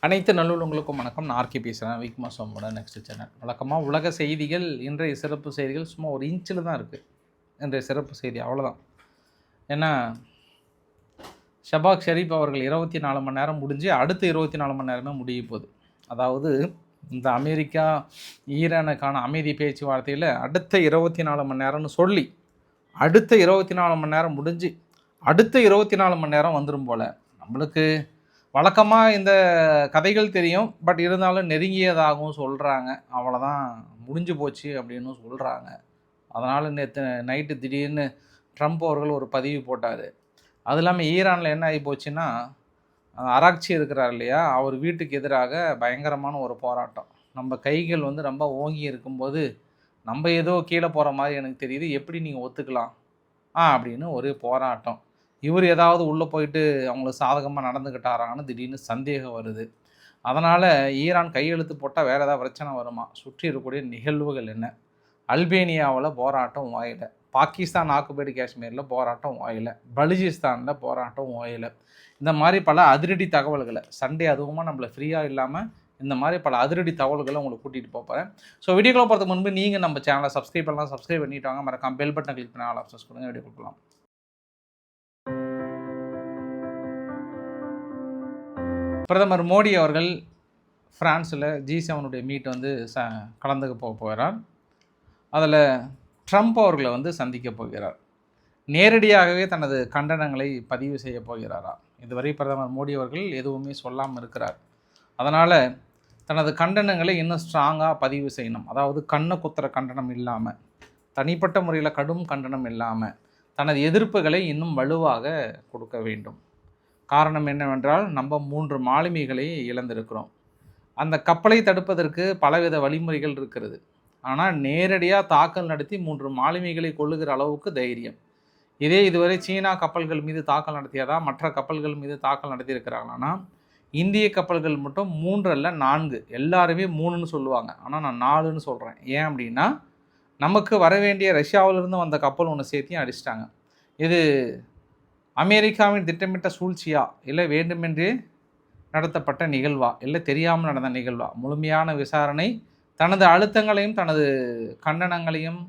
அனைத்து நல்லுள்ளங்களுக்கும் வணக்கம். நான் ஆர்கே பேசுகிறேன். விக்மா சோமோட நெக்ஸ்ட் சேனல். வழக்கமாக உலக செய்திகள், இன்றைய சிறப்பு செய்திகள் சும்மா ஒரு இன்ச்சில் தான் இருக்குது. இன்றைய சிறப்பு செய்தி அவ்வளோதான். ஏன்னா ஷபாக் ஷெரீப் அவர்கள் 24 மணி நேரம் முடிஞ்சு அடுத்த 24 மணி நேரமே முடிய போகுது. அதாவது இந்த அமெரிக்கா ஈரானுக்கான அமைதி பேச்சுவார்த்தையில் அடுத்த 24 மணி நேரம்னு சொல்லி அடுத்த 24 மணி நேரம் முடிஞ்சு அடுத்த 24 மணி நேரம் வந்துடும் போல். நம்மளுக்கு வழக்கமாக இந்த கதைகள் தெரியும், பட் இருந்தாலும் நெருங்கியதாகவும் சொல்கிறாங்க. அவ்வளோதான், முடிஞ்சு போச்சு அப்படின்னு சொல்கிறாங்க. அதனால் நேற்று நைட்டு திடீர்னு ட்ரம்ப் அவர்கள் ஒரு பதிவு போட்டார். அது இல்லாமல் ஈரானில் என்ன ஆகி போச்சுன்னா, அராக்சி இருக்கிறார் இல்லையா, அவர் வீட்டுக்கு எதிராக பயங்கரமான ஒரு போராட்டம். நம்ம கைகள் ரொம்ப ஓங்கி இருக்கும்போது நம்ம ஏதோ கீழே போகிற மாதிரி எனக்கு தெரியுது, எப்படி நீங்கள் ஒத்துக்கலாம் அப்படின்னு ஒரு போராட்டம். இவர் ஏதாவது உள்ளே போயிட்டு அவங்களுக்கு சாதகமாக நடந்துக்கிட்டாரான்னு திடீர்னு சந்தேகம் வருது. அதனால் ஈரான் கையெழுத்து போட்டால் வேறு ஏதாவது பிரச்சனை வருமா? சுற்றி இருக்கக்கூடிய நிகழ்வுகள் என்ன? அல்பேனியாவில் போராட்டம் ஓயலை, பாகிஸ்தான் ஆக்குபைடு காஷ்மீரில் போராட்டம் ஓயலை, பலுச்சிஸ்தானில் போராட்டம் ஓயலை. இந்த மாதிரி பல அதிரடி தகவல்களை சண்டே அதுவுமா நம்மளை ஃப்ரீயாக இல்லாமல் இந்த மாதிரி பல அதிரடி தகவல்களை உங்களுக்கு கூட்டிகிட்டு போகிறேன். ஸோ வீடியோக்குள்ள போகிறதுக்கு முன்பு நீங்கள் நம்ம சேனலை சப்ஸ்கிரைப் பண்ணலாம், சப்ஸ்கிரைப் பண்ணிட்டு வாங்க. மறக்காம பெல் பட்டனை கிளிக் பண்ணி ஆல் ஆப்ஷன்ஸ் கொடுங்க. வீடியோ கொடுக்கலாம். பிரதமர் மோடி அவர்கள் ஃப்ரான்ஸில் G7 மீட் கலந்துக்க போகிறார். அதில் ட்ரம்ப் அவர்களை சந்திக்க போகிறார். நேரடியாகவே தனது கண்டனங்களை பதிவு செய்ய போகிறாரா? இதுவரை பிரதமர் மோடி அவர்கள் எதுவுமே சொல்லாமல் இருக்கிறார். அதனால் தனது கண்டனங்களை இன்னும் ஸ்ட்ராங்காக பதிவு செய்யணும். அதாவது கண்ணை குத்துற கண்டனம் இல்லாமல், தனிப்பட்ட முறையில் கடும் கண்டனம் இல்லாமல் தனது எதிர்ப்புகளை இன்னும் வலுவாக கொடுக்க வேண்டும். காரணம் என்னவென்றால், நம்ம 3 மாலுமிகளை இழந்திருக்கிறோம். அந்த கப்பலை தடுப்பதற்கு பலவித வழிமுறைகள் இருக்கிறது. ஆனால் நேரடியாக தாக்கல் நடத்தி 3 மாலுமிகளை கொள்ளுகிற அளவுக்கு தைரியம். இதுவரை சீனா கப்பல்கள் மீது தாக்கல் நடத்தியதா, மற்ற கப்பல்கள் மீது தாக்கல் நடத்தியிருக்கிறாங்கன்னா, இந்திய கப்பல்கள் மட்டும் 3 அல்ல 4. எல்லாருமே 3ன்னு சொல்லுவாங்க, ஆனால் நான் 4ன்னு சொல்கிறேன். ஏன் அப்படின்னா, நமக்கு வர வேண்டிய ரஷ்யாவிலிருந்து வந்த கப்பல் ஒன்று சேர்த்தியும் அடிச்சிட்டாங்க. இது அமெரிக்காவின் திட்டமிட்ட சூழ்ச்சியா, இல்லை வேண்டுமென்றே நடத்தப்பட்ட நிகழ்வா, இல்லை தெரியாமல் நடந்த நிகழ்வா? முழுமையான விசாரணை தனது அழுத்தங்களையும் தனது கண்டனங்களையும்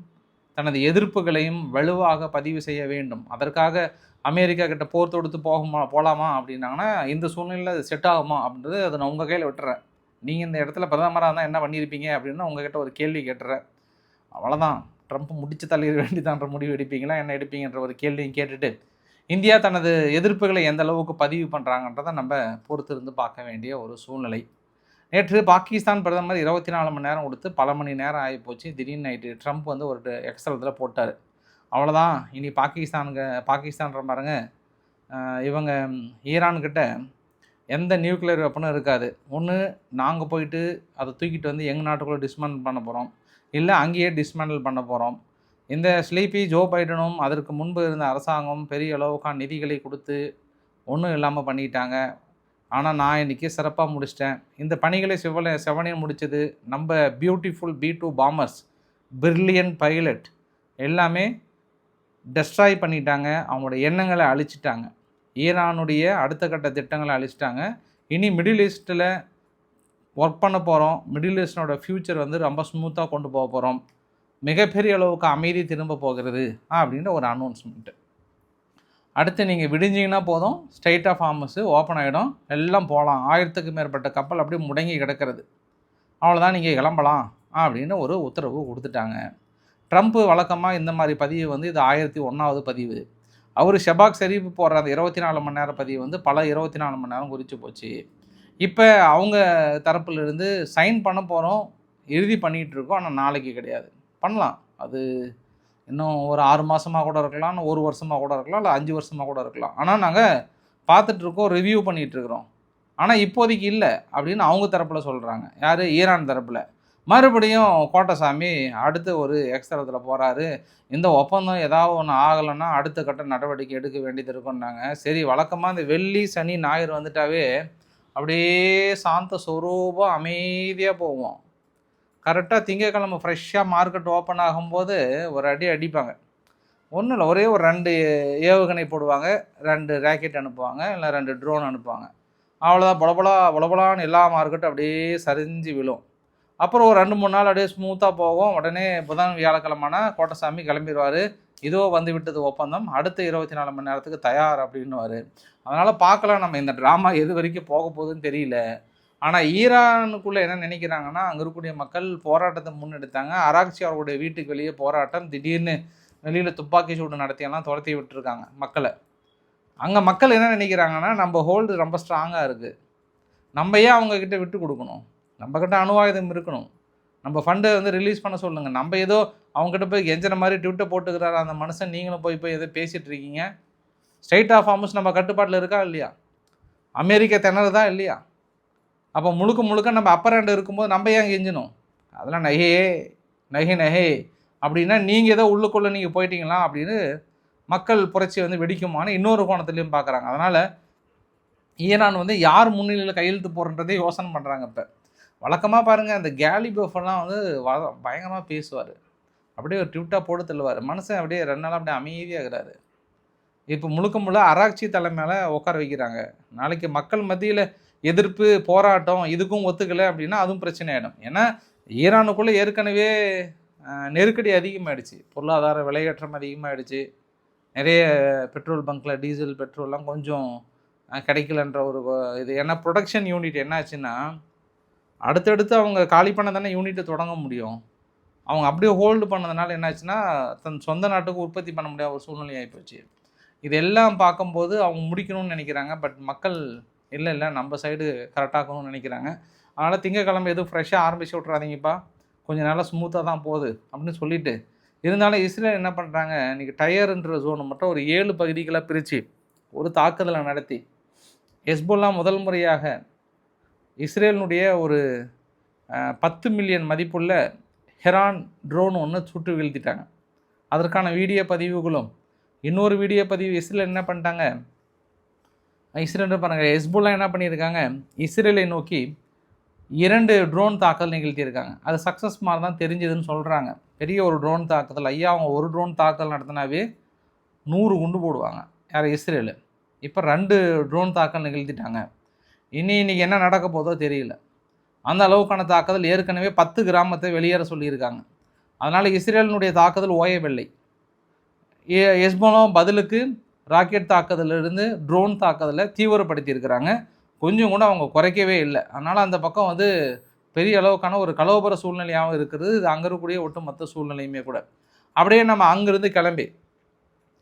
தனது எதிர்ப்புகளையும் வலுவாக பதிவு செய்ய வேண்டும். அதற்காக அமெரிக்கா கிட்ட போர் தொடுத்து போகலாமா அப்படின்னாங்கன்னா, இந்த சூழ்நிலையில் அது செட் ஆகுமா அப்படின்றது அதை நான் உங்கள் கையில் விட்டுறேன். நீங்கள் இந்த இடத்துல பிரதமராக இருந்தால் என்ன பண்ணியிருப்பீங்க அப்படின்னு உங்ககிட்ட ஒரு கேள்வி கேட்டுறேன். அவ்வளோதான், ட்ரம்ப் முடிச்சு தள்ளிட வேண்டியதான்ற முடிவு எடுப்பீங்களா, என்ன எடுப்பீங்கன்ற ஒரு கேள்வியும் கேட்டுட்டு, இந்தியா தனது எதிர்ப்புகளை எந்த அளவுக்கு பதிவு பண்ணுறாங்கன்றதை நம்ம பொறுத்து இருந்து பார்க்க வேண்டிய ஒரு சூழ்நிலை. நேற்று பாகிஸ்தான் பிரதமர் 24 மணி நேரம் கொடுத்து பல மணி நேரம் ஆகி போச்சு. திடீர்னு நைட்டு ட்ரம்ப் ஒரு எக்ஸ்ட்ரத்தில் போட்டார். அவ்வளோதான், இனி பாகிஸ்தான்ற பாருங்க, இவங்க ஈரான்கிட்ட எந்த நியூக்ளியர் வெப்பனும் இருக்காது. ஒன்று நாங்கள் போயிட்டு அதை தூக்கிட்டு எங்கள் நாட்டுக்குள்ளே டிஸ்மேண்டில் பண்ண போகிறோம், இல்லை அங்கேயே டிஸ்மேண்டில் பண்ண போகிறோம். இந்த ஸ்லீப்பி ஜோ பைடனும் அதற்கு முன்பு இருந்த அரசாங்கம் பெரிய அளவுக்கான நிதிகளை கொடுத்து ஒன்றும் இல்லாமல் பண்ணிட்டாங்க. ஆனால் நான் இன்றைக்கி சிறப்பாக முடிச்சிட்டேன். இந்த பணிகளை செவனையும் முடித்தது நம்ம beautiful B-2 bombers, brilliant pilot எல்லாமே டெஸ்ட்ராய் பண்ணிட்டாங்க. அவங்களோட எண்ணங்களை அழிச்சிட்டாங்க. ஈரானுடைய அடுத்த கட்ட திட்டங்களை அழிச்சிட்டாங்க. இனி மிடில் ஈஸ்ட்டில் ஒர்க் பண்ண போகிறோம். மிடில் ஈஸ்டனோட ஃப்யூச்சர் ரொம்ப ஸ்மூத்தாக கொண்டு போக போகிறோம். மிகப்பெரிய அளவுக்கு அமைதி திரும்ப போகிறது அப்படின்ற ஒரு அனௌன்ஸ்மெண்ட்டு. அடுத்து நீங்கள் விடிஞ்சிங்கன்னா போதும், ஸ்ட்ரைட் ஆஃப் ஹார்மஸ் ஓப்பன் ஆகிடும், எல்லாம் போகலாம். 1000க்கு மேற்பட்ட கப்பல் அப்படியே முடங்கி கிடக்கிறது. அவ்வளோதான், நீங்கள் கிளம்பலாம் அப்படின்னு ஒரு உத்தரவு கொடுத்துட்டாங்க. ட்ரம்ப் வழக்கமாக இந்த மாதிரி பதிவு இது 1001வது பதிவு. அவர் ஷபாக் ஷெரீப் போடுற அந்த 24 மணி நேரம் பதிவு பல 24 மணி நேரம் குறித்து போச்சு. இப்போ அவங்க தரப்புலேருந்து சைன் பண்ண போகிறோம், இறுதி பண்ணிகிட்ருக்கோம். ஆனால் நாளைக்கு கிடையாது, பண்ணலாம். அது இன்னும் ஒரு 6 மாதமாக கூட இருக்கலாம், 1 வருஷமாக கூட இருக்கலாம், இல்லை 5 வருஷமாக கூட இருக்கலாம். ஆனால் நாங்கள் பார்த்துட்ருக்கோம், ரிவ்யூ பண்ணிகிட்ருக்குறோம். ஆனால் இப்போதைக்கு இல்லை அப்படின்னு அவங்க தரப்பில் சொல்கிறாங்க. யார்? ஈரான் தரப்பில். மறுபடியும் கோட்டசாமி அடுத்து ஒரு எக்ஸ்தலத்தில் போகிறாரு. இந்த ஒப்பந்தம் ஏதாவது ஒன்று ஆகலைன்னா அடுத்த கட்ட நடவடிக்கை எடுக்க வேண்டியது இருக்குன்னாங்க. சரி, வழக்கமாக இந்த வெள்ளி சனி ஞாயிறு வந்துட்டாவே அப்படியே சாந்த சொரூபம் அமைதியாக போவோம். கரெக்டாக திங்கக்கிழமை ஃப்ரெஷ்ஷாக மார்க்கெட் ஓப்பன் ஆகும்போது ஒரு அடிப்பாங்க. ஒன்றும் இல்லை, ஒரே ஒரு 2 ஏவுகணை போடுவாங்க, 2 ராக்கெட் அனுப்புவாங்க, இல்லை 2 ட்ரோன் அனுப்புவாங்க. அவ்வளோதான் பொலபொலான்னு எல்லா மார்க்கெட்டும் அப்படியே சரிஞ்சு விழும். அப்புறம் ஒரு 2-3 நாள் அப்படியே ஸ்மூத்தாக போகும். உடனே புதன் வியாழக்கிழமைனா கோட்டசாமி கிளம்பிடுவார். இதோ வந்து விட்டது ஒப்பந்தம், அடுத்த 24 மணி நேரத்துக்கு தயார் அப்படின்னுவார். அதனால் பார்க்கலாம், நம்ம இந்த ட்ராமா எது வரைக்கும் போக போகுதுன்னு தெரியல. ஆனால் ஈரானுக்குள்ளே என்ன நினைக்கிறாங்கன்னா, அங்கே இருக்கக்கூடிய மக்கள் போராட்டத்தை முன்னெடுத்தாங்க. அராக்சி அவர்களுடைய வீட்டுக்கு வெளியே போராட்டம், திடீர்னு வெளியில் துப்பாக்கி சூடு நடத்தியெல்லாம் துரத்தி விட்டுருக்காங்க மக்களை. அங்கே மக்கள் என்ன நினைக்கிறாங்கன்னா, நம்ம ஹோல்டு ரொம்ப ஸ்ட்ராங்காக இருக்குது, நம்ம ஏன் அவங்கக்கிட்ட விட்டு கொடுக்கணும், நம்மக்கிட்ட அணு ஆயுதம் இருக்கணும், நம்ம ஃபண்டை வந்து ரிலீஸ் பண்ண சொல்லுங்கள். நம்ம ஏதோ அவங்ககிட்ட போய் எஞ்சன மாதிரி ட்விட்டை போட்டுக்கிறாரு அந்த மனுஷன், நீங்களும் போய் எதோ பேசிகிட்டு இருக்கீங்க. ஸ்ட்ரைட் ஆஃப் ஹார்முஸ் நம்ம கட்டுப்பாட்டில் இருக்கா இல்லையா? அமெரிக்கா திணறுதா இல்லையா? அப்போ முழுக்க நம்ம அப்பர் ஹேண்ட் இருக்கும்போது நம்ம ஏன் கெஞ்சணும்? அதெல்லாம் நகை அப்படின்னா நீங்கள் ஏதோ உள்ளுக்குள்ளே நீங்கள் போயிட்டீங்களா அப்படின்னு மக்கள் புரட்சி வந்து வெடிக்குமான்னு இன்னொரு கோணத்துலேயும் பார்க்குறாங்க. அதனால் ஈரான் வந்து யார் முன்னிலையில் கையெழுத்து போடுறதே யோசனை பண்ணுறாங்க. இப்போ வழக்கமாக பாருங்கள், அந்த கேலிபோஃபெல்லாம் வந்து பயங்கரமாக பேசுவார், அப்படியே ஒரு ட்விட்டாக போட்டு தள்ளுவார். மனுஷன் அப்படியே 2 நாளாக அப்படியே அமைதியாகிறாரு. இப்போ முழுக்க அராக்சி தலைமையில் உட்கார வைக்கிறாங்க. நாளைக்கு மக்கள் மத்தியில் எதிர்ப்பு போராட்டம் இதுக்கும் ஒத்துக்கலை அப்படின்னா அதுவும் பிரச்சனை ஆகிடும். ஏன்னா ஈரானுக்குள்ளே ஏற்கனவே நெருக்கடி அதிகமாகிடுச்சு, பொருளாதார விலையேற்றம் அதிகமாகிடுச்சு, நிறைய பெட்ரோல் பங்க்கில் டீசல் பெட்ரோல்லாம் கொஞ்சம் கிடைக்கலன்ற ஒரு இது. ஏன்னா ப்ரொடக்ஷன் யூனிட் என்ன ஆச்சுன்னா, அடுத்தடுத்து அவங்க காலி பண்ண தானே யூனிட்டை தொடங்க முடியும். அவங்க அப்படியே ஹோல்டு பண்ணதுனால என்னாச்சுன்னா, தன் சொந்த நாட்டுக்கு உற்பத்தி பண்ண முடியாத ஒரு சூழ்நிலை ஆகிப்போச்சு. இதெல்லாம் பார்க்கும்போது அவங்க முடிக்கணும்னு நினைக்கிறாங்க. பட் மக்கள் இல்லை நம்ம சைடு கரெக்டாகணும்னு நினைக்கிறாங்க. அதனால் திங்கக்கிழமை எதுவும் ஃப்ரெஷ்ஷாக ஆரம்பிச்சு விட்றாதீங்கப்பா, கொஞ்சம் நல்லா ஸ்மூத்தாக தான் போகுது அப்படின்னு சொல்லிவிட்டு, இருந்தாலும் இஸ்ரேல் என்ன பண்ணுறாங்க, இன்றைக்கி டயர்ன்ற ஜோனை மட்டும் ஒரு 7 பகுதிகளாக பிரித்து ஒரு தாக்குதலை நடத்தி ஹெஸ்புல்லா முதல் முறையாக இஸ்ரேலினுடைய ஒரு 10 மில்லியன் மதிப்புள்ள ஹெரான் ட்ரோன் ஒன்று சுட்டு வீழ்த்திட்டாங்க. அதற்கான வீடியோ பதிவுகளும், இன்னொரு வீடியோ பதிவு இஸ்ரேல் என்ன பண்ணிட்டாங்க, இஸ்ரேல் பாருங்கள், ஹெஸ்புல்லா என்ன பண்ணியிருக்காங்க, இஸ்ரேலை நோக்கி 2 ட்ரோன் தாக்குதல் நிகழ்த்தியிருக்காங்க. அது சக்ஸஸ் மாதிரி தான் தெரிஞ்சதுன்னு சொல்கிறாங்க. பெரிய ஒரு ட்ரோன் தாக்குதல், அவங்க ஒரு ட்ரோன் தாக்குதல் நடத்தினாவே 100 குண்டு போடுவாங்க யார், இஸ்ரேலு. இப்போ 2 ட்ரோன் தாக்குதல் நிகழ்த்திட்டாங்க. இன்றைக்கி என்ன நடக்க போதோ தெரியல. அந்த அளவுக்கான தாக்குதல், ஏற்கனவே 10 கிராமத்தை வெளியேற சொல்லியிருக்காங்க. அதனால் இஸ்ரேலினுடைய தாக்குதல் ஓயவில்லை. ஹெஸ்புல்லா பதிலுக்கு ராக்கெட் தாக்குதலிருந்து ட்ரோன் தாக்குதலை தீவிரப்படுத்தியிருக்கிறாங்க. கொஞ்சம் கூட அவங்க குறைக்கவே இல்லை. அதனால் அந்த பக்கம் வந்து பெரிய அளவுக்கான ஒரு கலவர சூழ்நிலையாகவும் இருக்குது. இது அங்கே இருக்கக்கூடிய ஒட்டுமொத்த சூழ்நிலையுமே கூட. அப்படியே நம்ம அங்கேருந்து கிளம்பி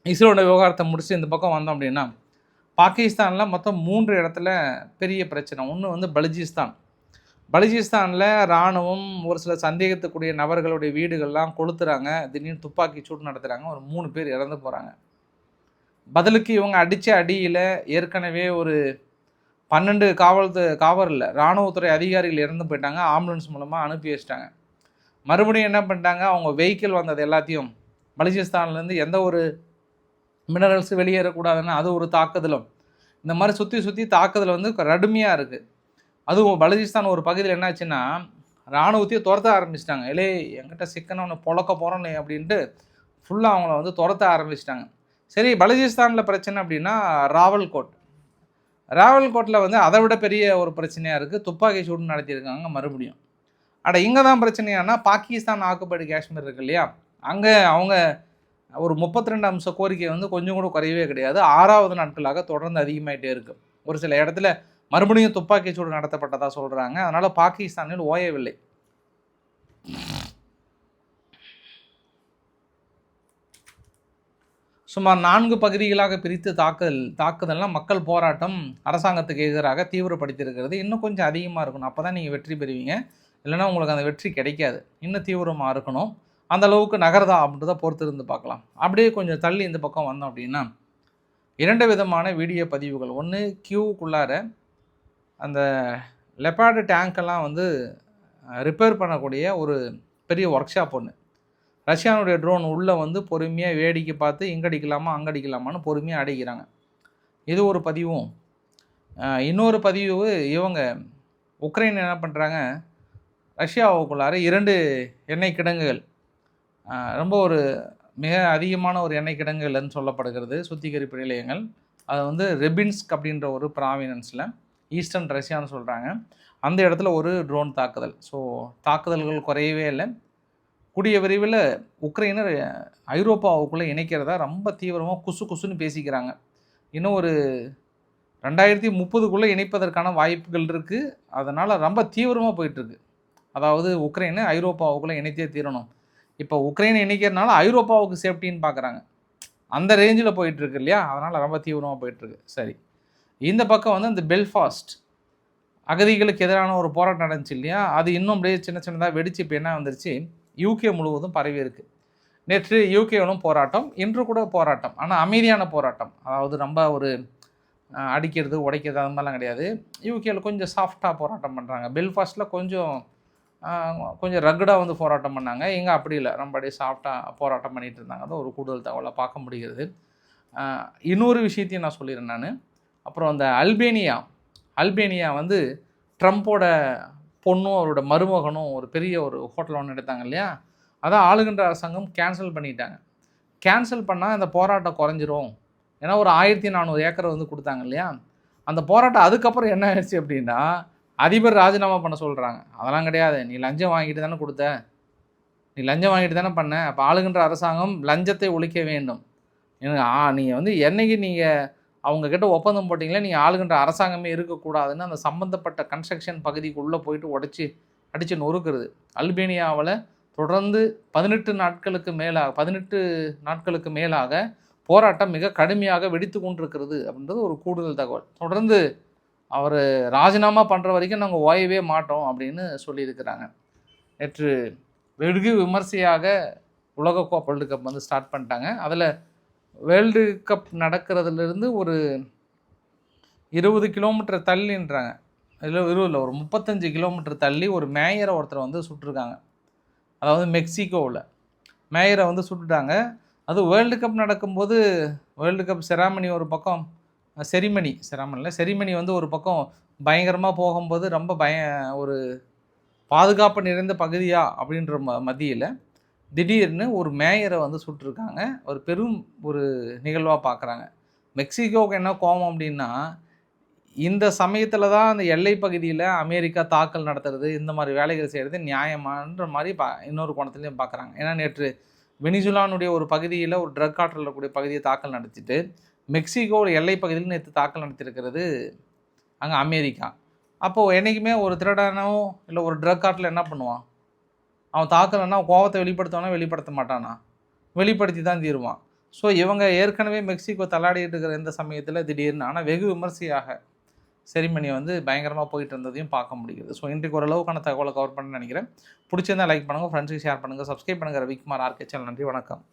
இஸ்ரேலோட விவகாரத்தை முடித்து இந்த பக்கம் வந்தோம் அப்படின்னா, பாகிஸ்தானில் மொத்தம் 3 இடத்துல பெரிய பிரச்சனை. ஒன்று வந்து பலுச்சிஸ்தானில் இராணுவம் ஒரு சில சந்தேகத்துக்குரிய நபர்களுடைய வீடுகள்லாம் கொளுத்துறாங்க, திடீர்னு துப்பாக்கி சூடு நடத்துகிறாங்க, ஒரு 3 பேர் இறந்து போகிறாங்க. பதிலுக்கு இவங்க அடித்த அடியில் ஏற்கனவே ஒரு 12 காவலில் இராணுவத்துறை அதிகாரிகள் இறந்து போயிட்டாங்க, ஆம்புலன்ஸ் மூலமாக அனுப்பி வச்சிட்டாங்க. மறுபடியும் என்ன பண்ணிட்டாங்க, அவங்க வெஹிக்கிள் வந்தது எல்லாத்தையும் பலுச்சிஸ்தான்லேருந்து எந்த ஒரு மினரல்ஸ் வெளியேறக்கூடாதுன்னு அது ஒரு தாக்குதலும். இந்த மாதிரி சுற்றி தாக்குதல் வந்து கடுமையாக இருக்குது. அதுவும் பலுச்சிஸ்தான் ஒரு பகுதியில் என்னாச்சுன்னா, இராணுவத்தையே துரத்த ஆரம்பிச்சிட்டாங்க. என்கிட்ட சிக்கனவனை பொழக்க போகிறோன்னு அப்படின்ட்டு ஃபுல்லாக அவங்கள வந்து துரத்த ஆரம்பிச்சிட்டாங்க. சரி, பலுச்சிஸ்தானில் பிரச்சனை அப்படின்னா ராவல்கோட்டில் வந்து அதை விட பெரிய ஒரு பிரச்சனையாக இருக்குது. துப்பாக்கி சூடு நடத்தியிருக்காங்க மறுபடியும். இங்கே தான் பிரச்சனையானா, பாகிஸ்தான் ஆக்குபைடு காஷ்மீர் இருக்கு இல்லையா, அங்கே அவங்க ஒரு 32 அம்ச கோரிக்கை வந்து கொஞ்சம் கூட குறையவே கிடையாது. 6வது நாட்களாக தொடர்ந்து அதிகமாகிட்டே இருக்குது. ஒரு சில இடத்துல மறுபடியும் துப்பாக்கி சூடு நடத்தப்பட்டதாக சொல்கிறாங்க. அதனால் பாகிஸ்தானில் ஓயவில்லை. சுமார் 4 பகுதிகளாக பிரித்து தாக்குதல்லாம் மக்கள் போராட்டம் அரசாங்கத்துக்கு எதிராக தீவிரப்படுத்தியிருக்கிறது. இன்னும் கொஞ்சம் அதிகமாக இருக்கணும், அப்போ தான் நீங்கள் வெற்றி பெறுவீங்க. இல்லைனா உங்களுக்கு அந்த வெற்றி கிடைக்காது. இன்னும் தீவிரமாக இருக்கணும். அந்த அளவுக்கு நகர்தா அப்படின்றத பொறுத்து இருந்து பார்க்கலாம். அப்படியே கொஞ்சம் தள்ளி இந்த பக்கம் வந்தோம் அப்படின்னா 2 விதமான வீடியோ பதிவுகள். ஒன்று, கியூவுக்குள்ளார அந்த லெப்பார்டு டேங்கெல்லாம் வந்து ரிப்பேர் பண்ணக்கூடிய ஒரு பெரிய ஒர்க் ஷாப் ஒன்று. ரஷ்யானுடைய ட்ரோன் உள்ளே வந்து பொறுமையாக வேடிக்கை பார்த்து இங்கே அடிக்கலாமா அங்கே அடிக்கலாமான்னு பொறுமையாக அடிக்கிறாங்க. இது ஒரு பதிவும். இன்னொரு பதிவு, இவங்க உக்ரைன் என்ன பண்ணுறாங்க, ரஷ்யாவுக்குள்ளார 2 எண்ணெய் கிடங்குகள், ரொம்ப ஒரு மிக அதிகமான ஒரு எண்ணெய் கிடங்குகள்னு சொல்லப்படுகிறது, சுத்திகரிப்பு நிலையங்கள். அது வந்து ரெபின்ஸ்க் அப்படின்ற ஒரு ப்ராவினன்ஸில் ஈஸ்டர்ன் ரஷ்யான்னு சொல்கிறாங்க. அந்த இடத்துல ஒரு ட்ரோன் தாக்குதல். ஸோ தாக்குதல்கள் குறையவே இல்லை. கூடிய விரைவில் உக்ரைனர் ஐரோப்பாவுக்குள்ளே இணைக்கிறதா ரொம்ப தீவிரமாக குசு குசுன்னு பேசிக்கிறாங்க. இன்னும் ஒரு 2030க்குள்ளே இணைப்பதற்கான வாய்ப்புகள் இருக்குது. அதனால் ரொம்ப தீவிரமாக போயிட்டுருக்கு. அதாவது உக்ரைனை ஐரோப்பாவுக்குள்ளே இணைத்தே தீரணும். இப்போ உக்ரைனை இணைக்கிறதுனால ஐரோப்பாவுக்கு சேஃப்டின்னு பார்க்குறாங்க. அந்த ரேஞ்சில் போயிட்டுருக்கு இல்லையா? அதனால் ரொம்ப தீவிரமாக போயிட்டுருக்கு. சரி, இந்த பக்கம் வந்து இந்த பெல்ஃபாஸ்ட் அகதிகளுக்கு எதிரான ஒரு போராட்டம் நடந்துச்சு இல்லையா? அது இன்னும் அப்படியே சின்ன சின்னதாக வெடிச்சு இப்போ என்ன வந்துருச்சு, யூகே முழுவதும் பரவி இருக்குது. நேற்று யூகேவிலும் போராட்டம், இன்று கூட போராட்டம். ஆனால் அமைதியான போராட்டம். அதாவது ரொம்ப ஒரு அடிக்கிறது உடைக்கிறது அது மாதிரிலாம் கிடையாது. யூகேவில் கொஞ்சம் சாஃப்டாக போராட்டம் பண்ணுறாங்க. பெல்ஃபாஸ்ட்டில் கொஞ்சம் ரக்கடாக வந்து போராட்டம் பண்ணாங்க. இங்கே அப்படி இல்லை, ரொம்ப அப்படியே சாஃப்டாக போராட்டம் பண்ணிகிட்டு இருந்தாங்க. அது ஒரு கூடுதல் தகவலாக பார்க்க முடிகிறது. இன்னொரு விஷயத்தையும் நான் சொல்லிடுறேன் நான். அப்புறம் அந்த அல்பேனியா வந்து ட்ரம்ப்போட பொண்ணும் அவரோட மருமகனும் ஒரு பெரிய ஒரு ஹோட்டல் ஒன்று எடுத்தாங்க இல்லையா? அதான் ஆளுகின்ற அரசாங்கம் கேன்சல் பண்ணிட்டாங்க. கேன்சல் பண்ணால் இந்த போராட்டம் குறைஞ்சிரும். ஏன்னா ஒரு 1400 ஏக்கர் வந்து கொடுத்தாங்க இல்லையா? அந்த போராட்டம் அதுக்கப்புறம் என்ன ஆயிடுச்சு அப்படின்னா, அதிபர் ராஜினாமா பண்ண சொல்கிறாங்க. அதெல்லாம் கிடையாது, நீ லஞ்சம் வாங்கிட்டு தானே கொடுத்த, நீ லஞ்சம் வாங்கிட்டு தானே பண்ண, அப்போ ஆளுகின்ற அரசாங்கம் லஞ்சத்தை ஒழிக்க வேண்டும். நீங்கள் வந்து என்னைக்கு நீங்கள் அவங்கக்கிட்ட ஒப்பந்தம் போட்டிங்களே, நீங்கள் ஆளுகின்ற அரசாங்கமே இருக்கக்கூடாதுன்னு அந்த சம்மந்தப்பட்ட கன்ஸ்ட்ரக்ஷன் பகுதிக்குள்ளே போயிட்டு அடித்து நொறுக்கிறது. அல்பேனியாவில் தொடர்ந்து 18 நாட்களுக்கு மேலாக போராட்டம் மிக கடுமையாக வெடித்து கொண்டிருக்கிறது அப்படின்றது ஒரு கூடுதல் தகவல். தொடர்ந்து அவர் ராஜினாமா பண்ணுற வரைக்கும் நாங்கள் ஓயவே மாட்டோம் அப்படின்னு சொல்லியிருக்கிறாங்க. நேற்று வெகு விமர்சையாக உலகக்கோப்பை வேர்ல்டு கப் வந்து ஸ்டார்ட் பண்ணிட்டாங்க. அதில் வேர்ல்டு கப் நடக்கிறதுலேருந்து ஒரு 20 கிலோமீட்டர் தள்ளின்றாங்க. இதில் ஒரு 35 கிலோமீட்டர் தள்ளி ஒரு மேயரை ஒருத்தர் வந்து சுட்டிருக்காங்க. அதாவது மெக்சிகோவில் மேயரை வந்து சுட்டுட்டாங்க. அது வேர்ல்டு கப் நடக்கும்போது வேர்ல்டு கப் செராமனி ஒரு பக்கம், செரிமனி வந்து ஒரு பக்கம் பயங்கரமாக போகும்போது ரொம்ப ஒரு பாதுகாப்பு நிறைந்த பகுதியா அப்படின்ற மத்தியில் திடீர்னு ஒரு மேயரை வந்து சுட்டிருக்காங்க. ஒரு பெரும் ஒரு நிகழ்வாக பார்க்குறாங்க. மெக்சிகோவுக்கு என்ன கோபம் அப்படின்னா, இந்த சமயத்தில் தான் அந்த எல்லை பகுதியில் அமெரிக்கா தாக்கல் நடத்துறது, இந்த மாதிரி வேலைகள் செய்கிறது நியாயமான்ற மாதிரி இன்னொரு கோணத்துலேயும் பார்க்குறாங்க. ஏன்னா நேற்று வெனிசுலானுடைய ஒரு பகுதியில் ஒரு ட்ரக் கார்ட்டல் இருக்கக்கூடிய பகுதியை தாக்கல் நடத்திட்டு, மெக்சிகோவில் எல்லை பகுதியில் நேற்று தாக்கல் நடத்தியிருக்கிறது அங்கே அமெரிக்கா. அப்போது என்றைக்குமே ஒரு திருடனோ இல்லை ஒரு ட்ரக் கார்ட்டில் என்ன பண்ணுவான், அவன் தாக்கலைன்னா கோபத்தை வெளிப்படுத்த மாட்டானா? வெளிப்படுத்தி தான் தீருவான். ஸோ இவங்க ஏற்கனவே மெக்சிகோ தள்ளாடிட்டு இருக்கிற இந்த சமயத்தில் திடீர்னு ஆனால் வெகு விமர்சையாக செரிமனி வந்து பயங்கரமாக போயிட்டு இருந்ததையும் பார்க்க முடியுது. ஸோ இன்றைக்கு ஓரளவுக்கான தகவலை கவர் பண்ண நினைக்கிறேன். பிடிச்சிருந்தால் லைக் பண்ணுங்கள், ஃப்ரெண்ட்ஸுக்கு ஷேர் பண்ணுங்கள், சப்ஸ்கிரைப் பண்ணுங்கள். Ravikumar RK channel. நன்றி, வணக்கம்.